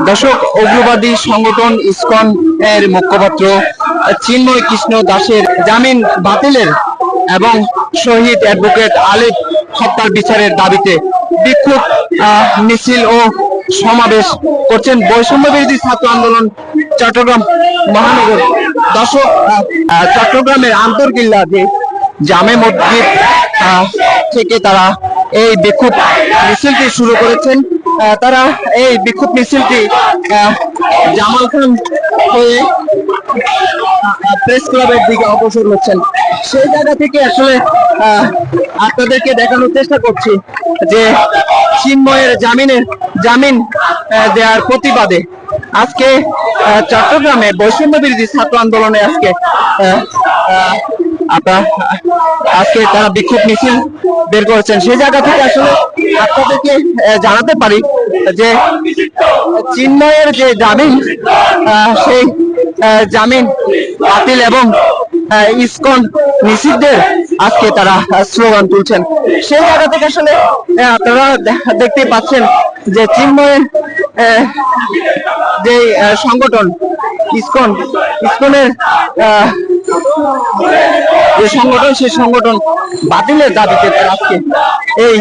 দর্শক, উগ্রবাদী সংগঠন ইসকন এর মুখপাত্র চিন্ময় কৃষ্ণ দাসের জামিন বাতিলের এবং শহীদ অ্যাডভোকেট আলিফ হত্যার বিচারের দাবিতে বিক্ষোভ মিছিল ও সমাবেশ করছেন বৈষম্য বিরোধী ছাত্র আন্দোলন চট্টগ্রাম মহানগর। দর্শক, চট্টগ্রামের আন্তর্কিল্লা যে জামে মসজিদ থেকে তারা এই বিক্ষোভ মিছিলটি শুরু করেছেন। তারা এই বিক্ষোভ মিছিলটি জামাল খান হয়ে প্রেস ক্লাবের দিকে অগ্রসর হচ্ছেন। সেই জায়গা থেকে আসলে আপনাদেরকে দেখানোর চেষ্টা করছি যে চিন্ময়ের জামিন দেওয়ার প্রতিবাদে আজকে চট্টগ্রামে বৈষম্য বিরোধী ছাত্র আন্দোলনে আজকে তারা বিক্ষোভ মিছিল বের করেছেন। সেই জায়গা থেকে আসলে আপনাদেরকে জানাতে পারি যে চিন্ময়ের যে জামিন, সেই জামিন বাতিল এবং ইসকন নিষিদ্ধের আজকে তারা স্লোগান তুলছেন। সেই জায়গা থেকে আসলে আপনারা দেখতে পাচ্ছেন যে চিন্ময়ের যে সংগঠন ইসকনের যে সংগঠন, সেই সংগঠন বাতিলের দাবিতে তারা আজকে এই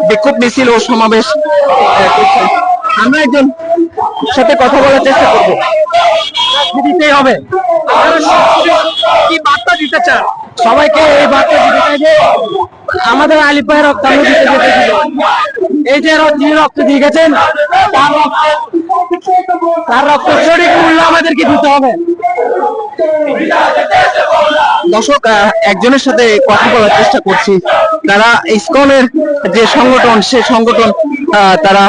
বিক্ষোভ মিছিল ও সমাবেশ করছেন। আমরা একজন সাথে কথা বলার চেষ্টা করবো। দিতেই হবে, কি বার্তা দিতে চান সবাইকে? এই বার্তা দিতে চাই যে আমাদের আলিফ ভাইয়ের রক্তান্ন দিতে যেতে ছিল, এই যে যিনি রক্ত দিয়ে গেছেন তার রক্ত সঠিক মূল্য আমাদেরকে দিতে হবে। দর্শক, একজনের সাথে কথা বলার চেষ্টা করছি। তারা ইসকনের যে সংগঠন, সে সংগঠন তারা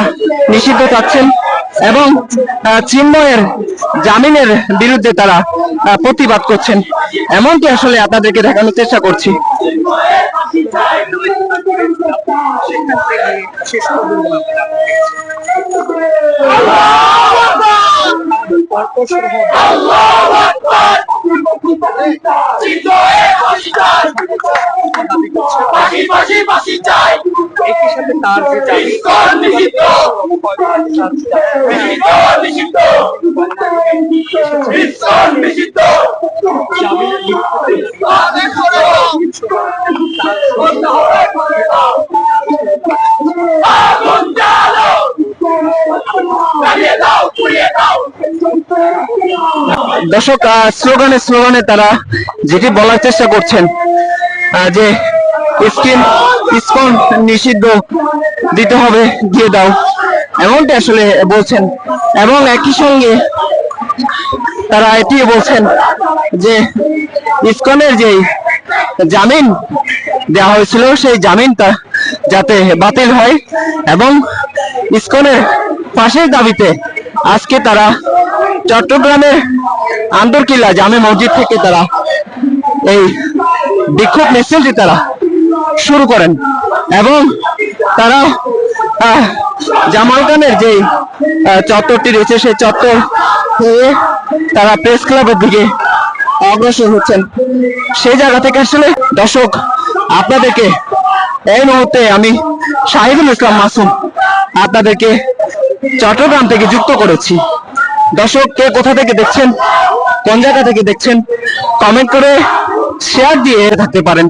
নিষিদ্ধ চাচ্ছেন এবং চিন্ময়ের জামিনের বিরুদ্ধে তারা প্রতিবাদ করছেন, এমনকি আসলে আপনাদেরকে দেখানোর চেষ্টা করছি। দর্শক, স্লোগানে তারা যেটি বলার চেষ্টা করছেন যে ইসকন নিষিদ্ধ দিতে হবে, দিয়ে দাও, এমনটি আসলে বলছেন। এবং একই সঙ্গে তারা এটিও বলছেন যে ইসকনের যে জামিন দেওয়া হয়েছিল, সেই জামিনটা যাতে বাতিল হয় এবং ইসকনের ফাঁসির দাবিতে আজকে তারা চট্টগ্রামের আন্তর্কিল্লা জামে মসজিদ থেকে তারা এই বিক্ষোভ মিছিলটি তারা শুরু করেন এবং তারা জামাল খানের যে চত্বরটি রয়েছে, সেই চত্বর হয়ে তারা প্রেস ক্লাবের দিকে অগ্রসর হচ্ছেন। সেই জায়গা থেকে আসলে দর্শক, আপনাদেরকে এই মুহূর্তে আমি শাহিদুল ইসলাম মাসুম আপনাদেরকে চট্টগ্রাম থেকে যুক্ত করেছি। দর্শক, কে কোথা থেকে দেখছেন, কোন জায়গা থেকে দেখছেন, কমেন্ট করে শেয়ার দিয়ে থাকতে পারেন।